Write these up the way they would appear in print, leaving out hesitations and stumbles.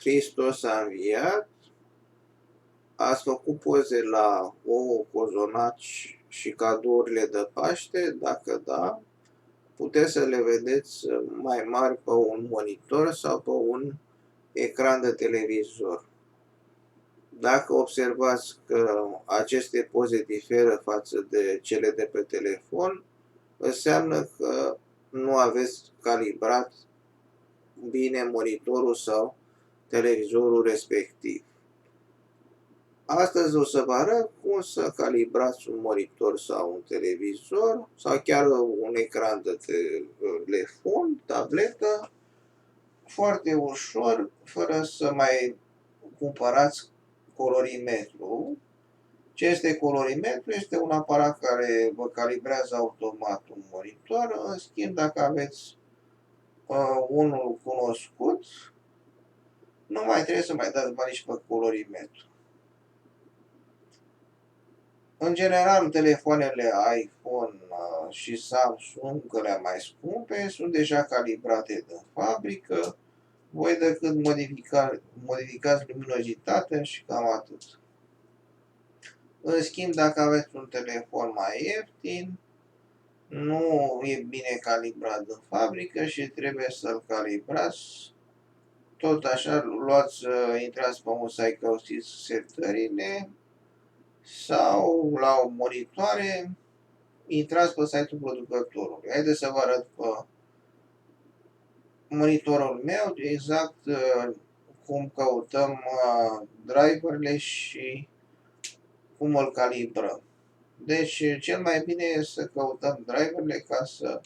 Hristos a înviat, ați făcut poze la ouă, cozonaci și cadourile de Paște? Dacă da, puteți să le vedeți mai mari pe un monitor sau pe un ecran de televizor. Dacă observați că aceste poze diferă față de cele de pe telefon, înseamnă că nu aveți calibrat bine monitorul sau televizorul respectiv. Astăzi o să vă arăt cum să calibrați un monitor sau un televizor sau chiar un ecran de telefon, tabletă, foarte ușor, fără să mai cumpărați colorimetru. Ce este colorimetru? Este un aparat care vă calibrează automat un monitor. În schimb, dacă aveți unul cunoscut, nu mai trebuie să mai dați bani și pe colorimetru. În general, telefoanele iPhone și Samsung, cele mai scumpe, sunt deja calibrate din fabrică. Voi decât modificați luminozitatea și cam atât. În schimb, dacă aveți un telefon mai ieftin, nu e bine calibrat din fabrică și trebuie să-l calibrați. Tot așa, intrați pe un site, căutați setările sau la o monitoare, intrați pe site-ul producătorului. Haideți să vă arăt pe monitorul meu exact cum căutăm driverele și cum îl calibrăm. Deci, cel mai bine este să căutăm driverele ca să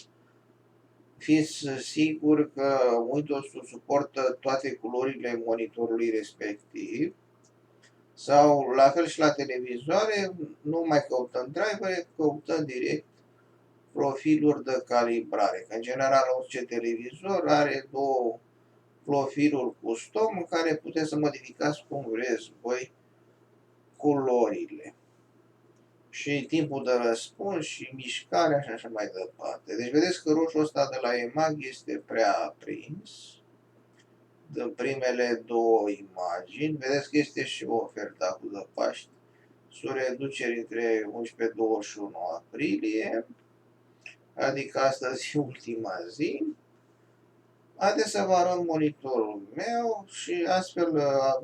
fiți siguri că Windows-ul suportă toate culorile monitorului respectiv. Sau, la fel și la televizoare, nu mai căutăm drivere, căutăm direct profiluri de calibrare. Că, în general, orice televizor are două profiluri custom în care puteți să modificați cum vreți voi culorile. Și timpul de răspuns și mișcarea și așa mai departe. Deci vedeți că roșul ăsta de la EMAG este prea aprins. Din primele două imagini, vedeți că este și oferta cu de Paști. Sunt reduceri între 11-21 aprilie, adică astăzi e ultima zi. Haideți să vă arăt monitorul meu și astfel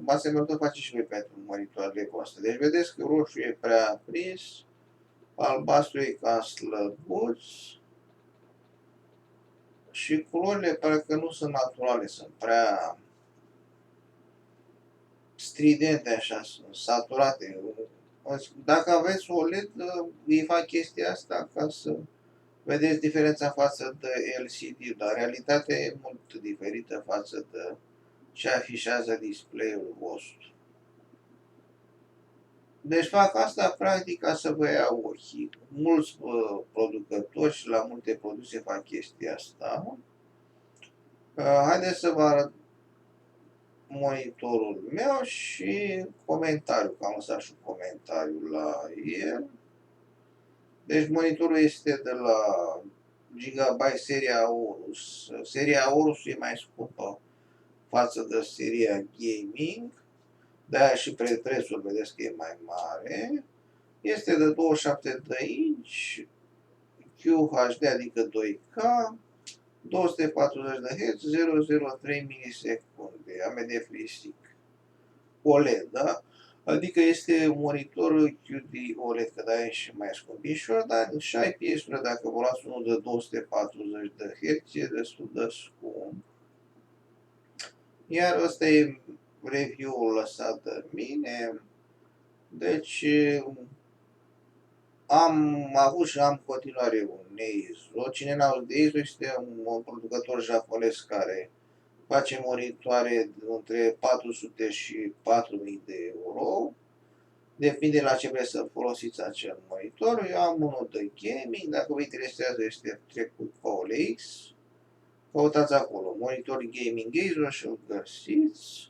asemănător face și voi pentru monitoarele voastre. Deci vedeți că roșu e prea aprins, albastru e cam slăbuț și culorile parcă nu sunt naturale, sunt prea stridente așa, sunt saturate. Dacă aveți OLED, îi fac chestia asta ca să vedeți diferența față de LCD, dar realitatea e mult diferită față de ce afișează display-ul vostru. Deci fac asta practic ca să vă iau ochii. Mulți producători și la multe produse fac chestia asta. Haideți să vă arăt monitorul meu și comentariul, că am lăsat și comentariul la el. Deci monitorul este de la Gigabyte seria Aorus. Seria Aorus e mai scumpă față de seria Gaming, de-aia și prețul vedeți că e mai mare. Este de 27 de inch, QHD, adică 2K, 240 de Hz, 0,03 milisecunde, AMD FreeSync OLED, da? Adică este un monitor QD OLED, că da, e și mai scumpișor, dar și IPS-urile, dacă vă luați unul de 240 de Hz, e destul de scump. Iar ăsta e review-ul lăsat de mine. Deci am avut și am în continuare un Eizo. Cine n-a auzit de Eizo este un producător japonez care face monitoare între 400 și 4000 de euro. Depinde la ce vreți să folosiți acel monitor. Eu am unul de gaming, dacă vă interesează este trecut pe OLX. Căutați acolo, monitor gaming Eizo și îl găsiți.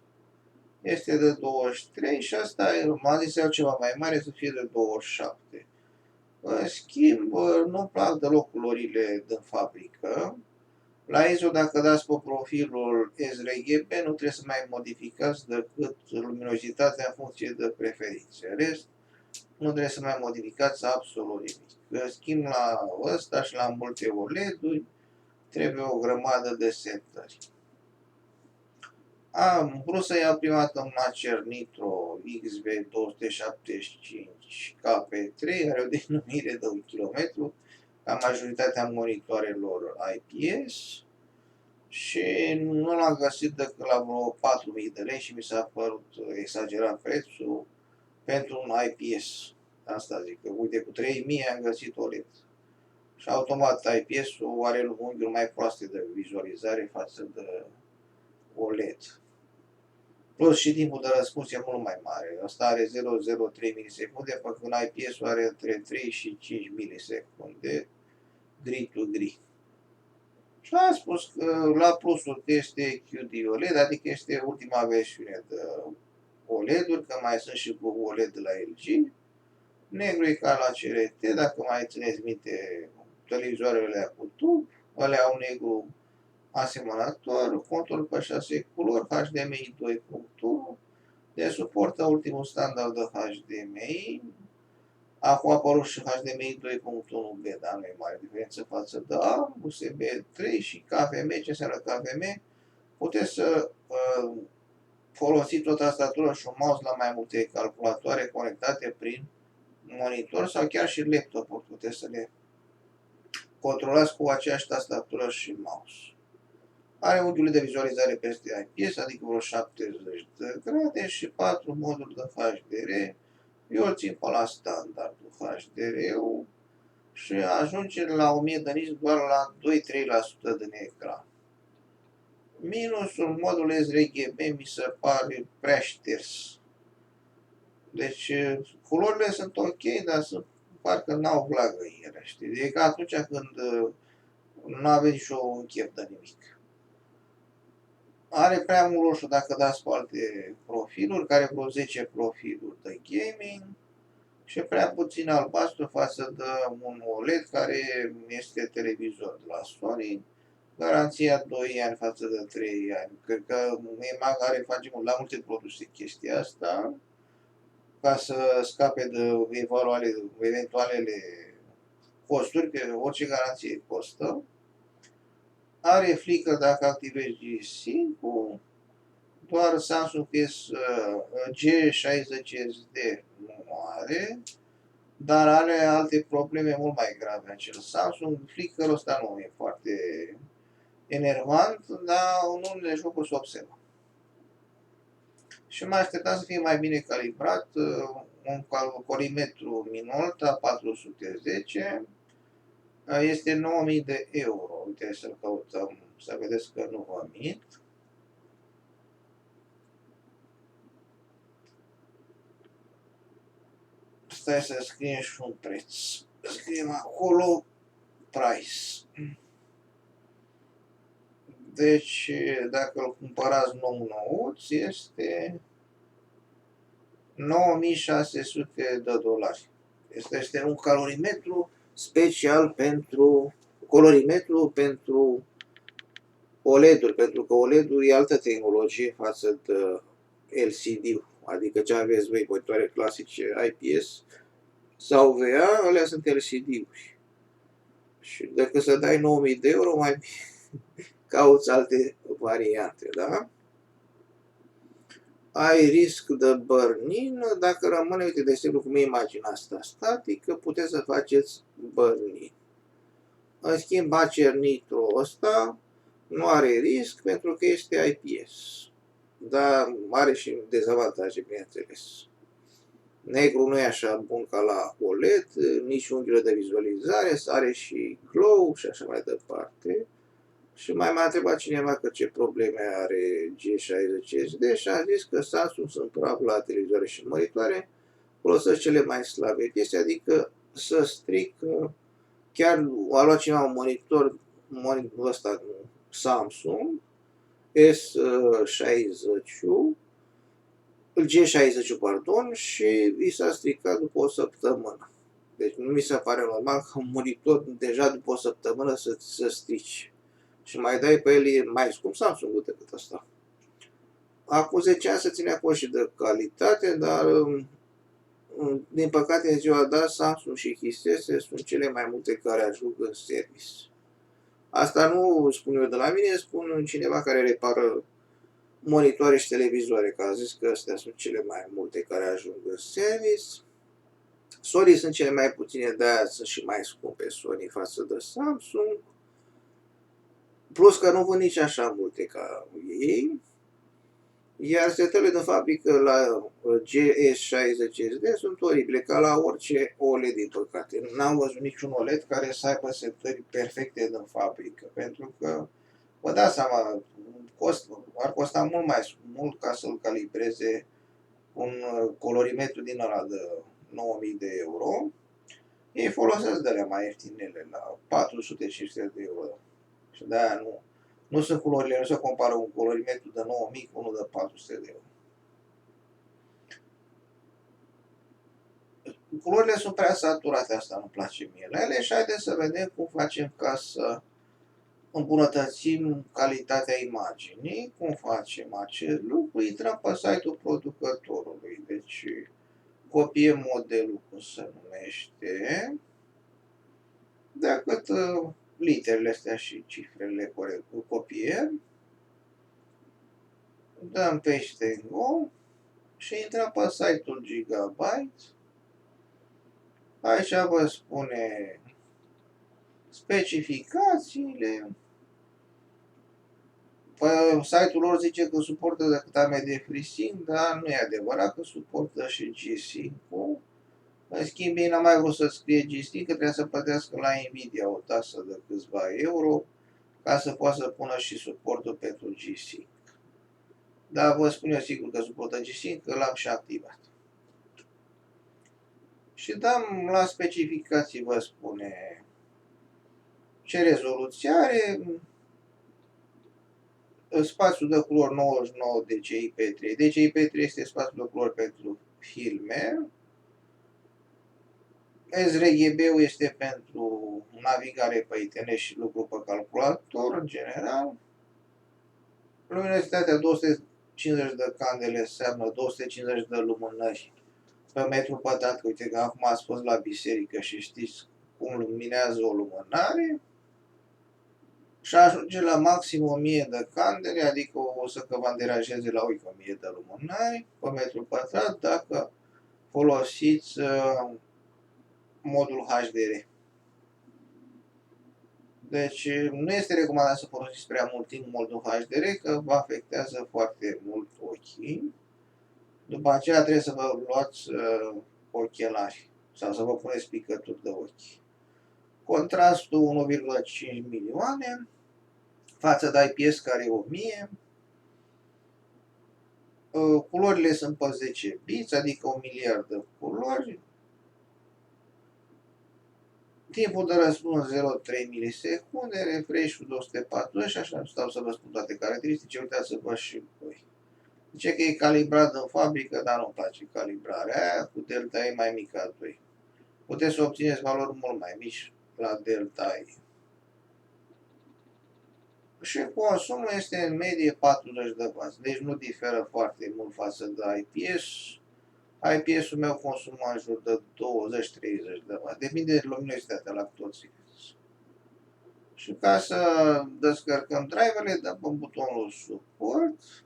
Este de 23 și asta m-a zis eu ceva mai mare să fie de 27. În schimb, nu-mi plac deloc culorile din fabrică. La ISO, dacă dați pe profilul sRGB, nu trebuie să mai modificați decât luminozitatea în funcție de preferințe. În rest, nu trebuie să mai modificați absolut nimic. În schimb, la ăsta și la multe OLED-uri trebuie o grămadă de setări. Am vrut să iau prima dată un Acer Nitro XV275KP3, are o denumire de 1 km, ca majoritatea monitoarelor IPS, și nu l-am găsit decât la vreo 4.000 de lei și mi s-a părut exagerat prețul pentru un IPS. Asta zic, că uite, cu 3.000 am găsit OLED. Și automat IPS-ul are unghiuri mai proaste de vizualizare față de OLED. Plus și timpul de răspuns e mult mai mare. Asta are 0,03 milisecunde, pe când IPS-ul are între 3 și 5 milisecunde, gri to gri. Și am spus că la plusul este QD OLED, adică este ultima versiune de OLED-uri, că mai sunt și cu OLED de la LG. Negru e ca la CRT, dacă mai țineți minte televizoarele cu tub, alea au negru asemănător, contur pe 6 culori, HDMI 2.1, de suportă ultimul standard de HDMI. Acum a apărut și HDMI 2.1B, dar nu e mare diferență față de A, USB 3 și KVM. Ce înseamnă KVM? Puteți să folosiți o tastatură și un mouse la mai multe calculatoare conectate prin monitor sau chiar și laptop-uri. Puteți să le controlați cu aceeași tastatură și mouse. Are unghiurile de vizualizare peste IPS, adică vreo 70 de grade și 4 moduri de HDR. Eu îl țin pe la standardul HDR-ul și ajunge la 1000 de nits doar la 2-3% din ecran. Minusul modul sRGB mi se pare prea șters. Deci culorile sunt ok, dar parcă n-au vlagă în ele, știi? E ca atunci când nu aveți nici un chef de nimic. Are prea mult roșu dacă dați pe alte profiluri, care vreo 10 profiluri de gaming, și prea puțin albastru față de un OLED care este televizor de la Sony, garanția 2 ani față de 3 ani. Cred că EMAG are, face la multe produse chestia asta, ca să scape de eventualele costuri, că orice garanție costă. Are flicker dacă activezi G-Sync-ul, doar Samsung G60SD nu are, dar are alte probleme mult mai grave. Acel Samsung, flicker-ul ăsta nu e foarte enervant, dar în unele jocuri se observă. Și mai așteptam să fie mai bine calibrat un colimetru Minolta 410, este 9.000 de euro. Uite să-l căutăm, să vedeți că nu vă mint. Stai să scriem și un preț. Scriem acolo price. Deci, dacă îl cumpărați nou-nouț, este 9600 de dolari. Este un calorimetru special pentru colorimetru pentru OLED-uri, pentru că OLED-ul e altă tehnologie față de LCD, adică ce aveți voi, monitoare clasice IPS sau VA, alea sunt LCD-uri. Și decât să dai 9000 de euro, mai cauți alte variante, da? Ai risc de burn-in, dacă rămâne, uite, de exemplu, cum e imaginea asta statică, puteți să faceți burn-in. În schimb, Acer Nitro ăsta nu are risc pentru că este IPS, dar are și dezavantaje, bineînțeles. Negru nu e așa bun ca la OLED, nici unghiurile de vizualizare, are și glow și așa mai departe. Și mai m-a întrebat cineva că ce probleme are G60SD și a zis că Samsung sunt praf la televizoare și monitoare, folosesc cele mai slabe chestii, adică să strică. Chiar a luat cineva un monitor ăsta Samsung S60, G60, pardon, și i s-a stricat după o săptămână. Deci nu mi se pare normal că un monitor deja după o săptămână să strici. și mai dai pe el, e mai scump Samsung decât ăsta. Acum 10 ani se ținea cont și de calitate, dar din păcate în ziua de azi Samsung și Histese sunt cele mai multe care ajung în service. Asta nu spun eu de la mine, spun cineva care repară monitoare și televizoare, că a zis că astea sunt cele mai multe care ajung în service. Sony sunt cele mai puține, de-aia sunt și mai scumpe Sony față de Samsung. Plus că nu vând nici așa multe ca ei. Iar setările de fabrică la GS60SD sunt oribile, ca la orice OLED, din păcate. N-am văzut niciun OLED care să aibă setări perfecte din fabrică, pentru că, vă dați seama, ar costa mult mai mult ca să-l calibreze un colorimetru din ăla de 9000 de euro. Ei folosesc de alea mai ieftinele, la 400-500 de euro. Și de-aia nu sunt culorile, nu se compară un colorimetru de 9000 cu unul de 400 de euro. Culorile sunt prea saturate, asta nu place mie la ele și haideți să vedem cum facem ca să îmbunătățim calitatea imaginii. Cum facem acest lucru? Intrăm pe site-ul producătorului. Deci copiem modelul, cum se numește, decât literele astea și cifrele corect, copiem, dăm paste and go și intrăm pe site-ul Gigabyte. Aici vă spune specificațiile. Pe site-ul lor zice că suportă decât AMD FreeSync, dar nu e adevărat că suportă și G-Sync-ul. În schimb, ei n-am mai vrut să scrie G-Sync, că trebuie să plătească la Nvidia o taxă de câțiva euro ca să poată să pună și suportul pentru G-Sync. Dar vă spun eu sigur că suportă G-Sync, că l-am și activat. Și dăm la specificații, vă spune ce rezoluție are, spațiul de culori 99 DCI-P3. DCI-P3 este spațiul de culori pentru filme. sRGB-ul este pentru navigare pe internet și lucru pe calculator, în general. Luminositatea 250 de candele înseamnă 250 de lumânări pe metru pătrat. Uite că acum ați fost la biserică și știți cum luminează o lumânare. Și ajunge la maxim 1000 de candele, adică o să că vă deranjeze la ochi 1000 de lumânări pe metru pătrat dacă folosiți modul HDR. Deci nu este recomandat să folosiți prea mult timp modul HDR, că vă afectează foarte mult ochii. După aceea trebuie să vă luați ochelari sau să vă puneți picături de ochi. Contrastul 1,5 milioane față de IPS care e 1000. Culorile sunt pe 10 bits, adică 1 miliard de culori. Timpul de răspuns 0,3 milisecunde, refresh-ul 240 și așa stau să vă spun toate caracteristice, uitați-vă și voi. Zice că e calibrat în fabrică, dar nu-mi place calibrarea aia, cu delta E mai mică a 2. Puteți să obțineți valori mult mai mici la delta E. Și consumul este în medie 40 de W, deci nu diferă foarte mult față de IPS. IPS-ul meu consumă în jur de 20-30 de W, depinde de luminositatea la toți. Și ca să descărcăm driverele, dăm pe butonul Support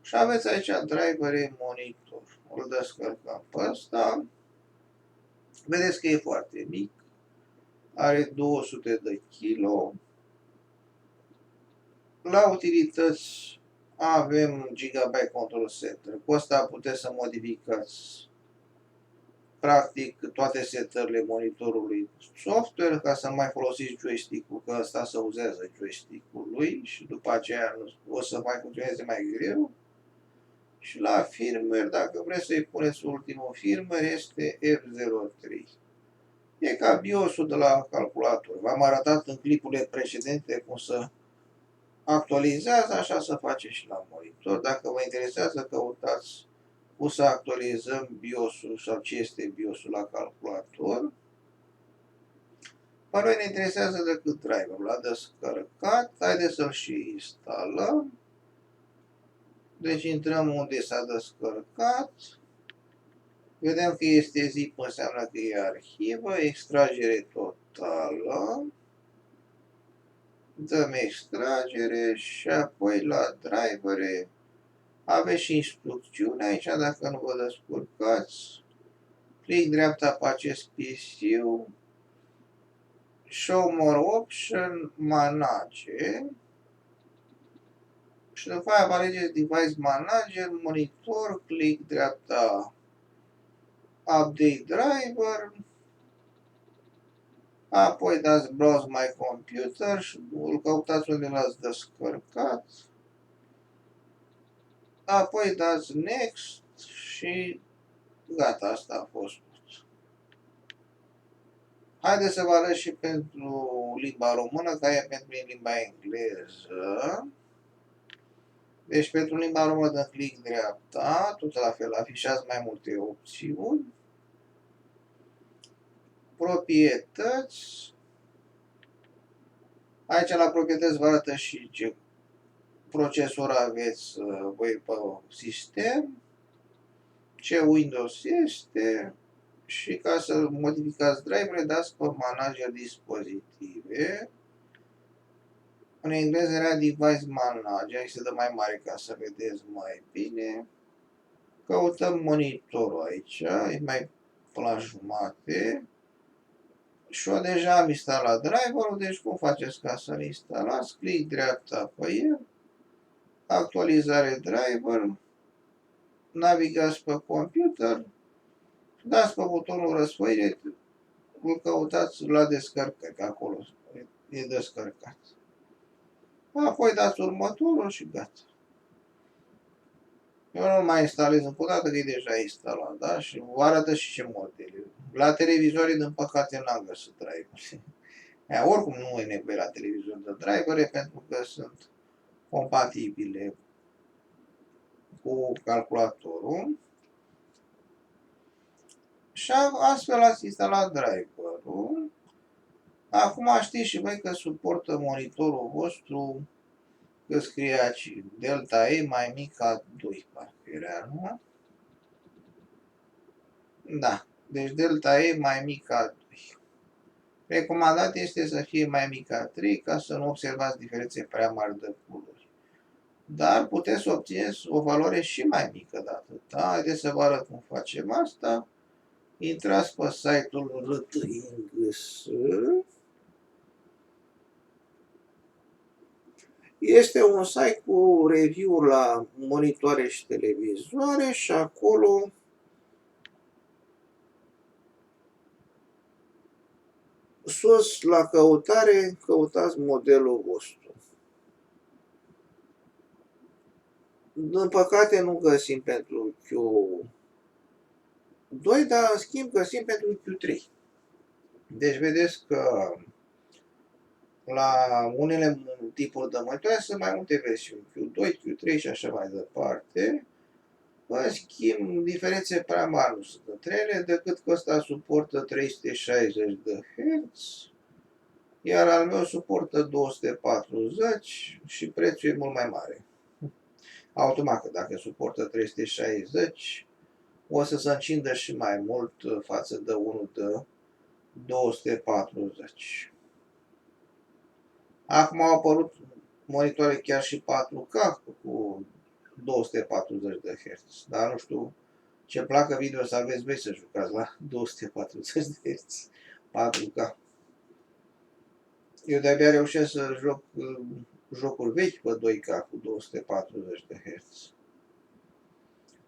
și aveți aici drivere monitor. Îl descărcăm pe ăsta. Vedeți că e foarte mic, are 200 de kg. La utilități avem Gigabyte Control Center. Cu asta puteți să modificați practic toate setările monitorului software ca să nu mai folosiți joystick-ul, că ăsta se uzează joystick-ul lui și după aceea o să mai funcționeze mai greu. Și la firmware, dacă vreți să-i puneți ultimul firmware, este F03. E ca BIOS-ul de la calculator. V-am arătat în clipurile precedente cum să actualizează, așa să face și la monitor. Dacă vă interesează, căutați cum să actualizăm BIOS-ul sau ce este BIOS-ul la calculator. Pe noi ne interesează decât driverul. L-a descărcat, haideți să-l și instalăm. Deci intrăm unde s-a descărcat. Vedem că este zip, înseamnă că e arhivă, extragere totală. Dăm extragere și apoi la drivere aveți și instrucțiune aici, dacă nu vă descurcați. Click dreapta pe acest PC, Show More Option, Manage. Și după aia vă alegeți Device Manager, Monitor, click dreapta Update Driver. Apoi dați Browse My Computer și îl căutați unde l-ați descărcat. Apoi dați Next și gata, asta a fost tot. Haideți să vă arăt și pentru limba română, care e pentru limba engleză. Deci pentru limba română dăm click dreapta, tot la fel, afișați mai multe opțiuni. Proprietăți. Aici la proprietăți vă arată și ce procesor aveți voi pe sistem, ce Windows este și ca să modificați driver dați pe manager dispozitive. În engleză era device manager, aici se dă mai mare ca să vedeți mai bine. Căutăm monitorul aici, e mai până la jumate. Și eu deja am instalat driverul, deci cum faceți ca să-l instalați? Click dreapta pe el, actualizare driver, navigați pe computer, dați pe butonul răsfoire, îl căutați la descărcări, că acolo e descărcat. Apoi dați următorul și gata. Eu nu mai instalez încă o dată, că e deja instalat, da? Și vă arată și ce modele. La televizoare, din păcate, n-am găsit driver. Oricum nu e nevoie la televizor de drivere, pentru că sunt compatibile cu calculatorul. Și astfel ați instalat driverul. Acum știți și voi că suportă monitorul vostru, că scrie aici delta E mai mic ca 2, parcă era, nu? Da, deci delta E mai mic ca 2. Recomandat este să fie mai mic ca 3 ca să nu observați diferențe prea mari de culori. Dar puteți să obțineți o valoare și mai mică de atât. Da? Haideți să vă arăt cum facem asta. Intrați pe site-ul RTINGS. Este un site cu review-uri la monitoare și televizoare și acolo sus la căutare căutați modelul vostru. Din păcate nu găsim pentru Q2, dar în schimb găsim pentru Q3. Deci vedeți că la unele tipuri de monitoare sunt mai multe versiuni, Q2, Q3 și așa mai departe. În schimb, diferențe prea mari nu sunt între ele, decât că ăsta suportă 360 de Hz, iar al meu suportă 240 și prețul e mult mai mare. Automat că dacă suportă 360, o să se încindă și mai mult față de unul de 240. Acum au apărut monitoare chiar și 4K cu 240 de Hz, dar nu știu ce placă video să aveți voi să jucați la 240 de Hz 4K. Eu de-abia reușesc să joc jocuri vechi pe 2K cu 240 de Hz.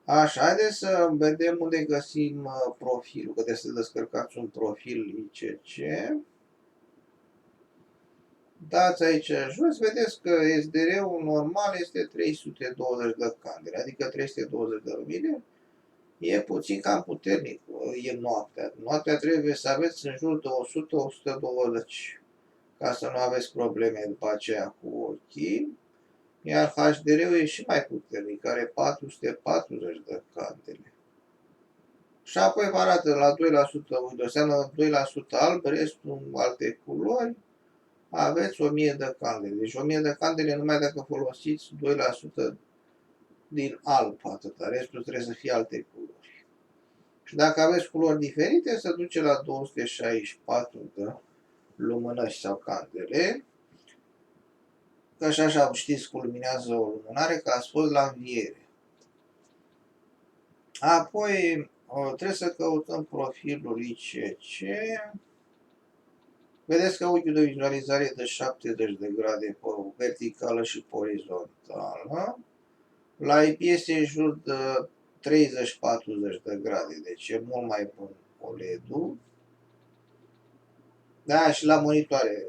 Așa, haideți să vedem unde găsim profilul, că trebuie să descărcați un profil ICC. Dați aici jos, vedeți că SDR-ul normal este 320 de candele, adică 320 de lumine. E puțin cam puternic, e noaptea. Noaptea trebuie să aveți în jur de 100-120, ca să nu aveți probleme după aceea cu ochii. Iar HDR-ul e și mai puternic, are 440 de candele. Și apoi vă arată la 2%, uite, înseamnă 2% alb, restul alte culori, aveți 1000 de candele. Deci 1000 de candele numai dacă folosiți 2% din alb, atâta. Restul trebuie să fie alte culori. Și dacă aveți culori diferite, se duce la 264 de lumânări sau candele. Că și așa știți că luminează o lumânare, că ați fost la înviere. Apoi trebuie să căutăm profilul ICC. Vedeți că unghiul de vizualizare e de 70 de grade pe verticală și pe orizontală. La IP este în jur de 30-40 de grade, deci e mult mai bun OLED-ul. Da, și la monitoare.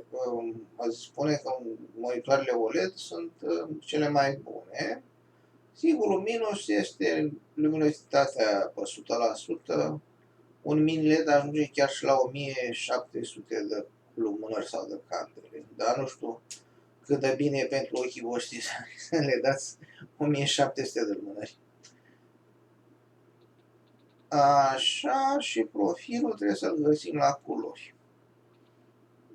Ați spune că monitoarele OLED sunt cele mai bune. Singurul minus este luminositatea pe 100%. Un mini LED ajunge chiar și la 1700 de lumânări sau de candele. Dar nu știu cât de bine e pentru ochii voștri să le dați 1700 de lumânări. Așa, și profilul trebuie să-l găsim la culori.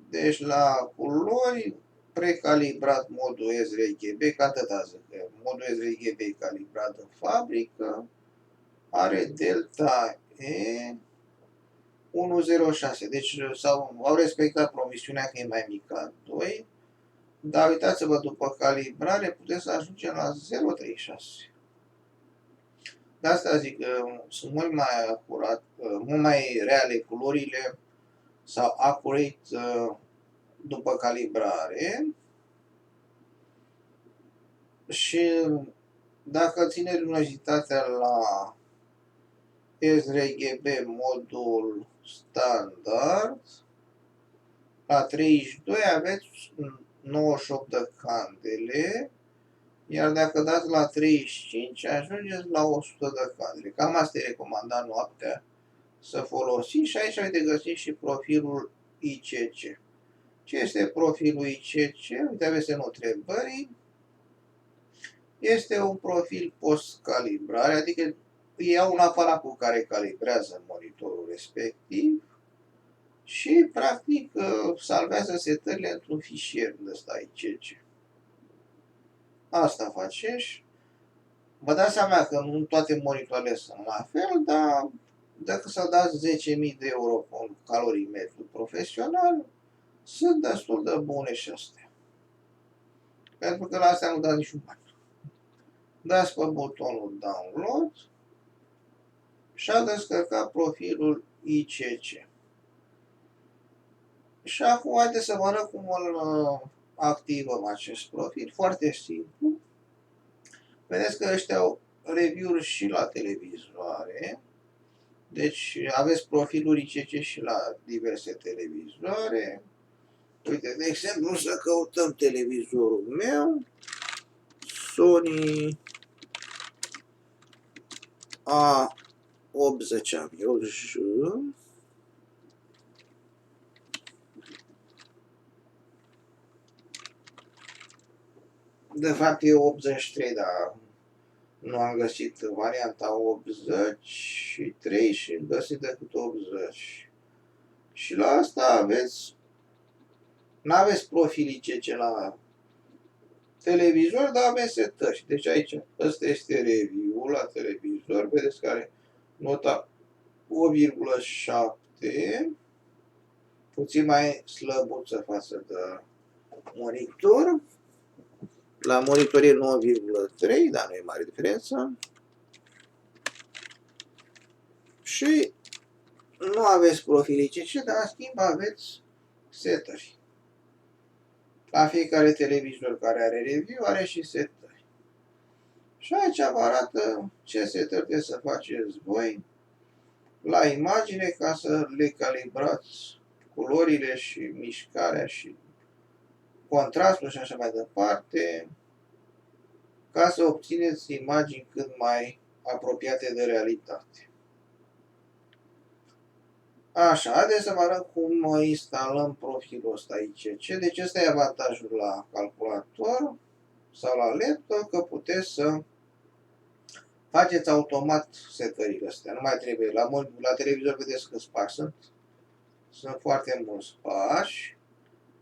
Deci la culori, precalibrat modul sRGB, că atâta zic, că modul sRGB e calibrat în fabrică, are delta E 106, deci au respectat promisiunea că e mai mică ca 2, dar uitați-vă, după calibrare puteți să ajungem la 0,36. De asta zic că sunt mult mai acurat, mult mai reale culorile sau accurate după calibrare. Și dacă țineți luminositatea la sRGB modul standard, la 32 aveți 98 de candele, iar dacă dați la 35 ajungeți la 100 de candele. Cam asta e recomandat noaptea să folosiți și aici uite găsiți și profilul ICC. Ce este profilul ICC? Uite, aveți semnul întrebării. Este un profil post-calibrare, adică iau un aparat cu care calibrează monitorul respectiv și, practic, salvează setările într-un fișier de ăsta ICC. Asta face și vă dați seama că nu toate monitoarele sunt la fel, dar dacă să dați 10.000 de euro pe un calorimetru profesional, sunt destul de bune și astea. Pentru că la astea nu dați niciun bani. Dați pe butonul download și a descărcat profilul ICC. Și acum haideți să vă arăt cum îl activăm acest profil. Foarte simplu. Vedeți că ăștia au review-uri și la televizoare. Deci aveți profilul ICC și la diverse televizoare. Uite, de exemplu, să căutăm televizorul meu. Sony A80 am eu și de fapt e 83, dar nu am găsit varianta 83 și am găsit decât 80. Și la asta aveți, n-aveți profil ICC la televizor, dar aveți setări. Deci aici, ăsta este review-ul la televizor, vedeți că are nota 1,7, puțin mai slăbuță față de monitor. La monitor e 9,3, dar nu e mare diferență. Și nu aveți profil ICC, dar în schimb aveți setări. La fiecare televizor care are review are și setări. Și aici vă arată ce setări trebuie să faceți voi la imagine ca să le calibrați culorile și mișcarea și contrastul și așa mai departe, ca să obțineți imagini cât mai apropiate de realitate. Așa, haideți să vă arăt cum instalăm profilul ăsta ICC. Deci ăsta e avantajul la calculator sau la laptop, că puteți să faceți automat setările astea, nu mai trebuie, la televizor vedeți câți pași sunt foarte mulți pași,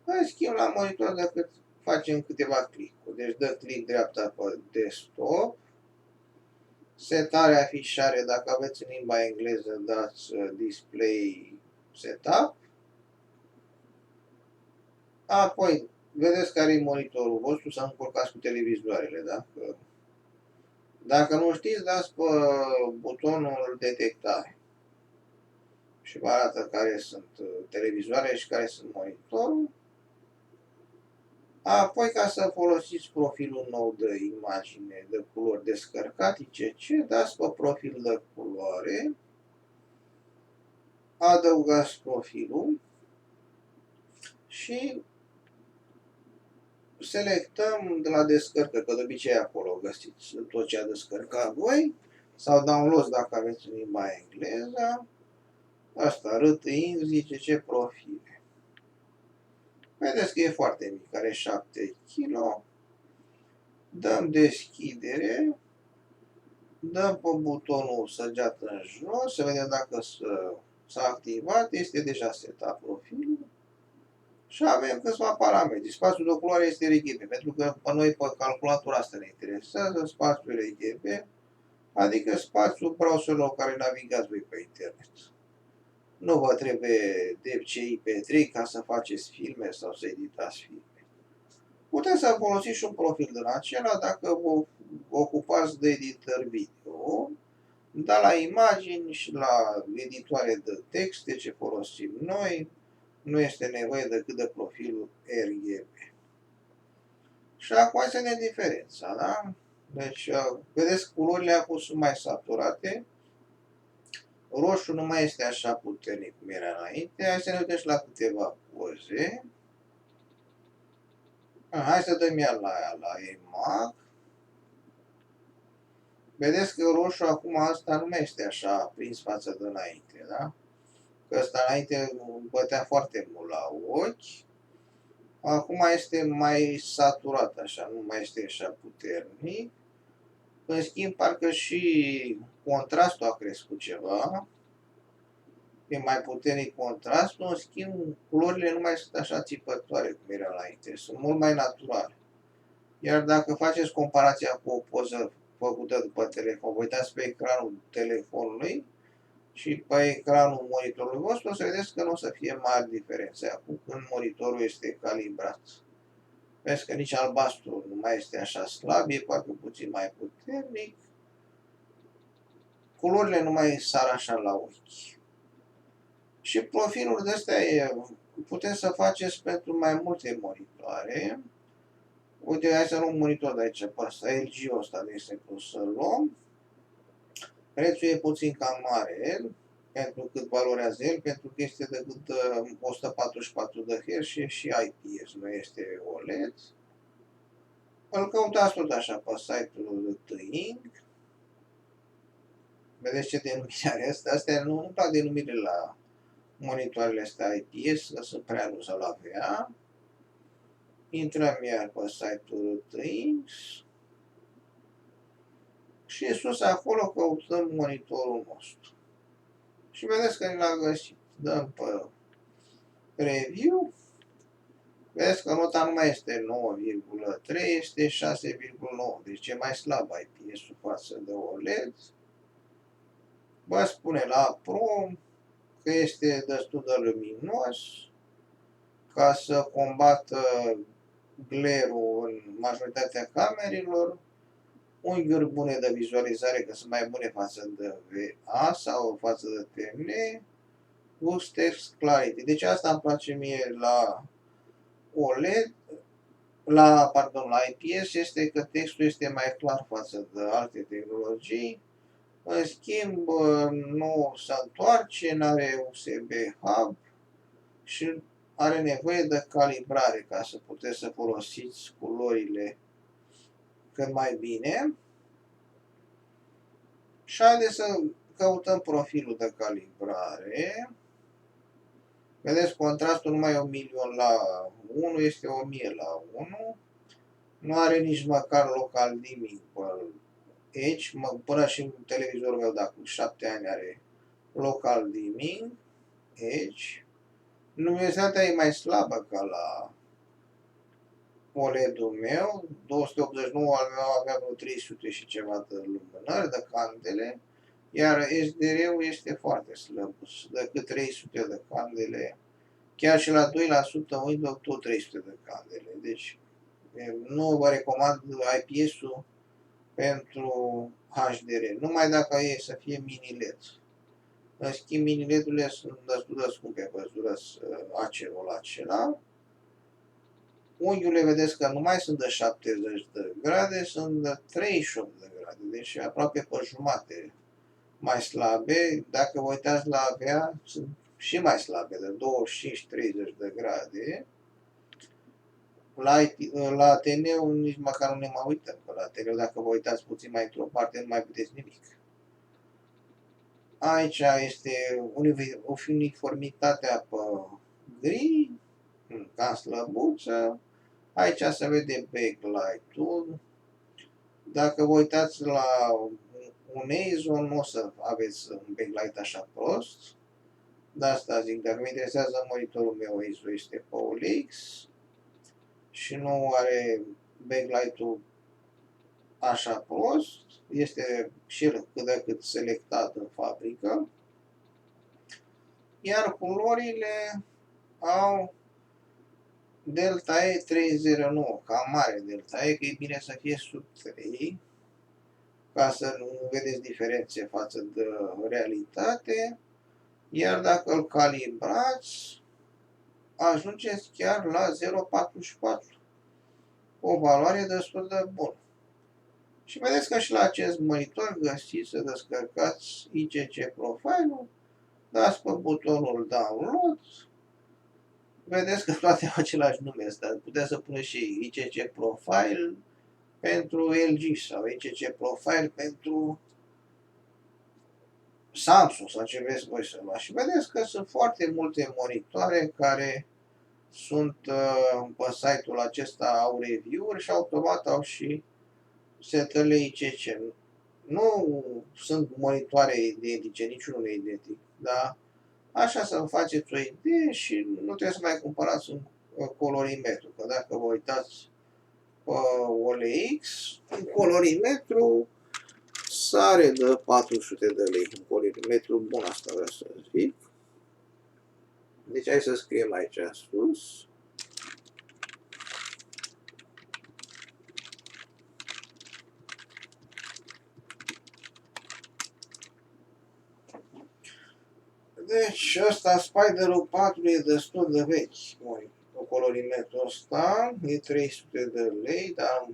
în schimb la monitor decât facem câteva click-uri, deci dă click dreapta pe desktop, setare afișare, dacă aveți în limba engleză dați display setup, apoi vedeți care e monitorul vostru, să încurcați cu televizoarele, dacă nu știți, dați pe butonul detectare și vă arată care sunt televizoarele și care sunt monitorul. Apoi, ca să folosiți profilul nou de imagine, de culori descărcat, etc., dați pe profil de culoare, adăugați profilul și selectăm de la descărcă, că de obicei acolo găsiți tot ce a descărcat voi, sau download dacă aveți în limba engleză. Asta, RTING, zice ce profile. Vedeți că e foarte mic, are 7 kg. Dăm deschidere, dăm pe butonul săgeată în jos, să vedem dacă s-a activat, este deja setat profilul. Și avem câțiva parametri. Spațiul de culoare este RGB, pentru că pe noi pe calculator asta ne interesează, spațiul RGB, adică spațiul browserului care navigați voi pe internet. Nu vă trebuie DCI P3 ca să faceți filme sau să editați filme. Puteți să folosiți și un profil din acela dacă vă ocupați de editări video, dar la imagini și la editoare de texte ce folosim noi, nu este nevoie decât de profilul RGB. Și acum să ne diferența, da? Deci, vedeți, culorile acum sunt mai saturate, roșu nu mai este așa puternic cum era înainte. Hai să ne uităm și la câteva poze. Hai să dăm iar la EMAG. Vedeți că roșu acum asta nu mai este așa prins față de înainte, da? Că ăsta înainte bătea foarte mult la ochi. Acum este mai saturat așa, nu mai este așa puternic. În schimb, parcă și contrastul a crescut ceva. E mai puternic contrastul, în schimb, culorile nu mai sunt așa țipătoare cum era înainte, sunt mult mai naturale. Iar dacă faceți comparația cu o poză făcută după telefon, vă uitați pe ecranul telefonului și pe ecranul monitorului vostru, o să vedeți că nu o să fie mari diferențe acum când monitorul este calibrat. Vezi că nici albastru nu mai este așa slab, e parcă puțin mai puternic. Culorile nu mai sar așa la ochi. Și profilul de astea puteți să faceți pentru mai multe monitoare. Uite, hai să luăm un monitor de aici, pe ăsta, LG-ul ăsta, de exemplu, să-l luăm. Prețul e puțin cam mare, pentru cât valorează el, pentru că este decât 144 de Hz și IPS, nu este OLED. Îl căutați tot așa pe site-ul TING. Vedeți ce denumire are asta? Astea nu plac denumirile la monitoarele astea IPS, că sunt prea lungi să-l avea. Intrăm iar pe site-ul TING. Și sus acolo căutăm monitorul nostru. Și vedeți că l-a găsit. Dăm pe review. Vedeți că nota nu mai este 9,3, este 6,9. Deci e mai slab IPS-ul față de OLED. Vă spune la Pro că este destul de luminos ca să combată glare-ul în majoritatea camerelor. Unghiuri bune de vizualizare, că sunt mai bune față de VA sau față de TN. Boost Text Clarity. Deci asta îmi place mie la OLED, la IPS, este că textul este mai clar față de alte tehnologii. În schimb, nu se întoarce, nu are USB Hub și are nevoie de calibrare ca să puteți să folosiți culorile cât mai bine. Și haideți să căutăm profilul de calibrare. Vedeți, contrastul nu mai e 1000 la 1, este 1000 la 1. Nu are nici măcar local dimming pe Edge, până și televizorul meu, dacă 7 ani are local dimming, Edge. Luminositatea e mai slabă ca la OLED-ul meu, 289 al meu avea vreo 300 și ceva de lumânări, de candele, iar HDR-ul este foarte slăb, decât 300 de candele, chiar și la 2% Windows tot 300 de candele, deci nu vă recomand IPS-ul pentru HDR, numai dacă e să fie mini-LED. În schimb, mini-LED-urile sunt destul de scumpe, vă acerul acela. Unghiurile vedeți că nu mai sunt de 70 de grade, sunt de 38 de grade, deci aproape pe jumate mai slabe. Dacă vă uitați la avea, sunt și mai slabe, de 25-30 de grade. La Ateneu nici măcar nu ne mai uităm, că la Ateneu dacă vă uitați puțin mai într-o parte nu mai vedeți nimic. Aici este uniformitatea pe gri, ca slăbuță. Aici se vede backlight-ul. Dacă vă uitați la un ISO, nu o să aveți un backlight așa prost. De asta zic, dacă mă interesează monitorul meu, ISO este POLX și nu are backlight-ul așa prost. Este și el cât de cât selectat în fabrică. Iar culorile au Delta E 309, cam mare Delta E, că e bine să fie sub 3, ca să nu vedeți diferențe față de realitate, iar dacă îl calibrați, ajungeți chiar la 0,44, o valoare destul de bună. Și vedeți că și la acest monitor găsiți să descărcați ICC Profile-ul, dați pe butonul Download, vedeți că toate au același nume ăsta. Puteți să puneți și ICC Profile pentru LG sau ICC Profile pentru Samsung sau ce vreți voi să luați. Și vedeți că sunt foarte multe monitoare care sunt pe site-ul acesta, au review-uri și automat au și setările ICC. Nu sunt monitoare identice, niciunul e identic, dar așa să faceți o idee și nu trebuie să mai cumpărați un colorimetru, că dacă vă uitați pe OLX, un colorimetru sare de 400 de lei, un colorimetru bun, asta vreau să zic. Deci hai să scriem aici sus. Deci ăsta, Spider-ul 4 e destul de vechi, colorimetrul ăsta, e 300 de lei, dar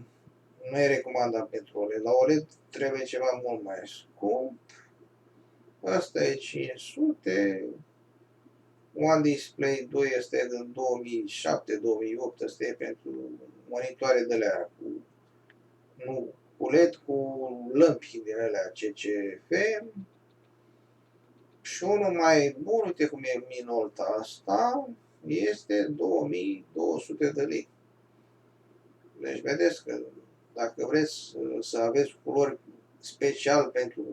nu e recomandat pentru OLED. La OLED trebuie ceva mult mai scump. Ăsta e 500. One Display 2 este din 2007-2008, ăsta e pentru monitoare de alea cu LED, cu lămpi din alea CCF. Și unul mai bun, uite cum e Minolta asta, este 2200 de lei. Deci vedeți că dacă vreți să aveți culori special pentru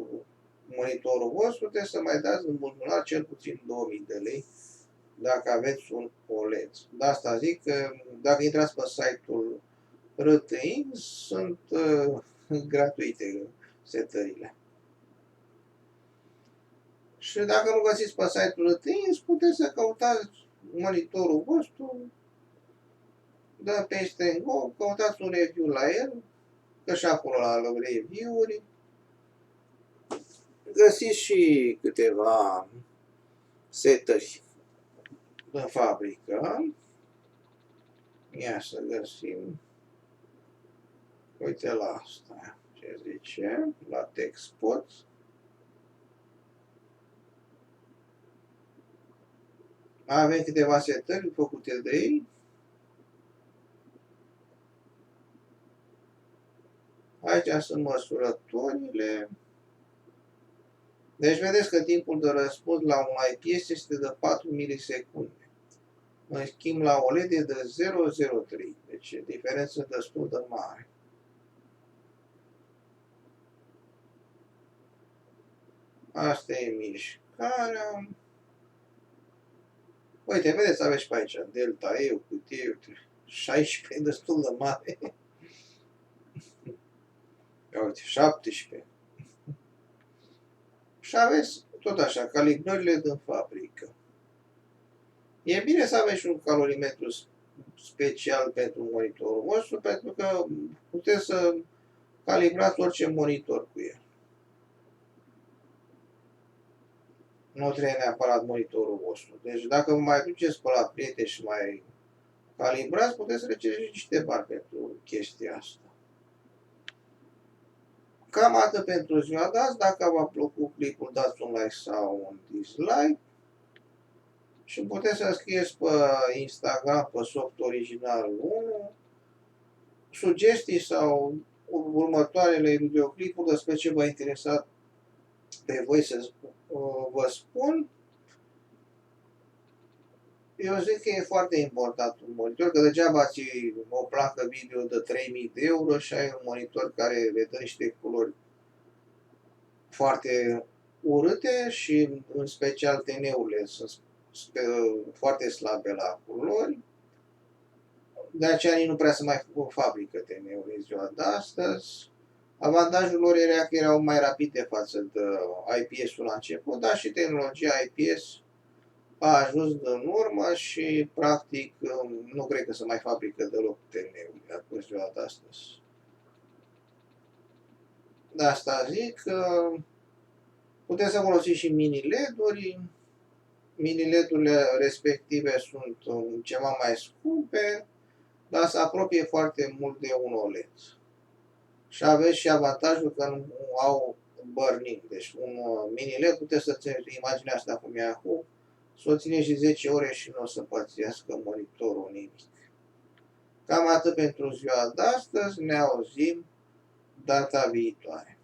monitorul vostru, trebuie să mai dați în buzunar cel puțin 2000 de lei dacă aveți un OLED. De asta zic că dacă intrați pe site-ul RTX, sunt gratuite setările. Și dacă nu găsiți pe site-ul RTX, puteți să căutați monitorul vostru, dă peste în Go, căutați un review la el, că și acolo la review-uri găsiți și câteva setări de fabrică. Ia să găsim. Uite la asta. Ce zice? La TechSpot. Avem câteva setări făcute de ei. Aici sunt măsurătorile. Deci vedeți că timpul de răspuns la un IPS este de 4 milisecunde. În schimb la OLED e de 0,03. Deci e diferență destul de mare. Asta e mișcarea. Uite, vedeți, aveți pe aici delta E, cât e, 16, destul de mare. Ia uite, 17. Și aveți tot așa, calibrările din fabrică. E bine să aveți un calorimetru special pentru monitorul vostru, pentru că puteți să calibrați orice monitor cu el. Nu trebuie neapărat monitorul vostru. Deci dacă vă mai duceți pe la prieteni și mai calibrați, puteți să recegeți niște bani pentru chestia asta. Cam atât pentru ziua de azi. Dacă v-a plăcut clipul, dați un like sau un dislike. Și puteți să scrieți pe Instagram, pe Soft Original 1, sugestii sau următoarele videoclipuri despre ce vă interesa pe voi să vă spun. Eu zic că e foarte important un monitor, că degeaba ți o placă video de 3000 de euro și ai un monitor care le dă niște culori foarte urâte și în special TN-urile sunt foarte slabe la culori. De aceea nici nu prea se mai fabrică TN-uri în ziua de astăzi. Avantajul lor era că erau mai rapide față de IPS-ul la început, dar și tehnologia IPS a ajuns în urmă și practic nu cred că se mai fabrică deloc TN-uri în ziua de astăzi. De asta zic că puteți să folosiți și mini-LED-uri. Mini-LED-urile respective sunt ceva mai scumpe, dar se apropie foarte mult de un OLED. Și aveți și avantajul că nu au burn-in. Deci un mini-LED puteți să țineți imaginea asta cum e acum, să o țineți și 10 ore și nu o să pățească monitorul nimic. Cam atât pentru ziua de astăzi, ne auzim data viitoare.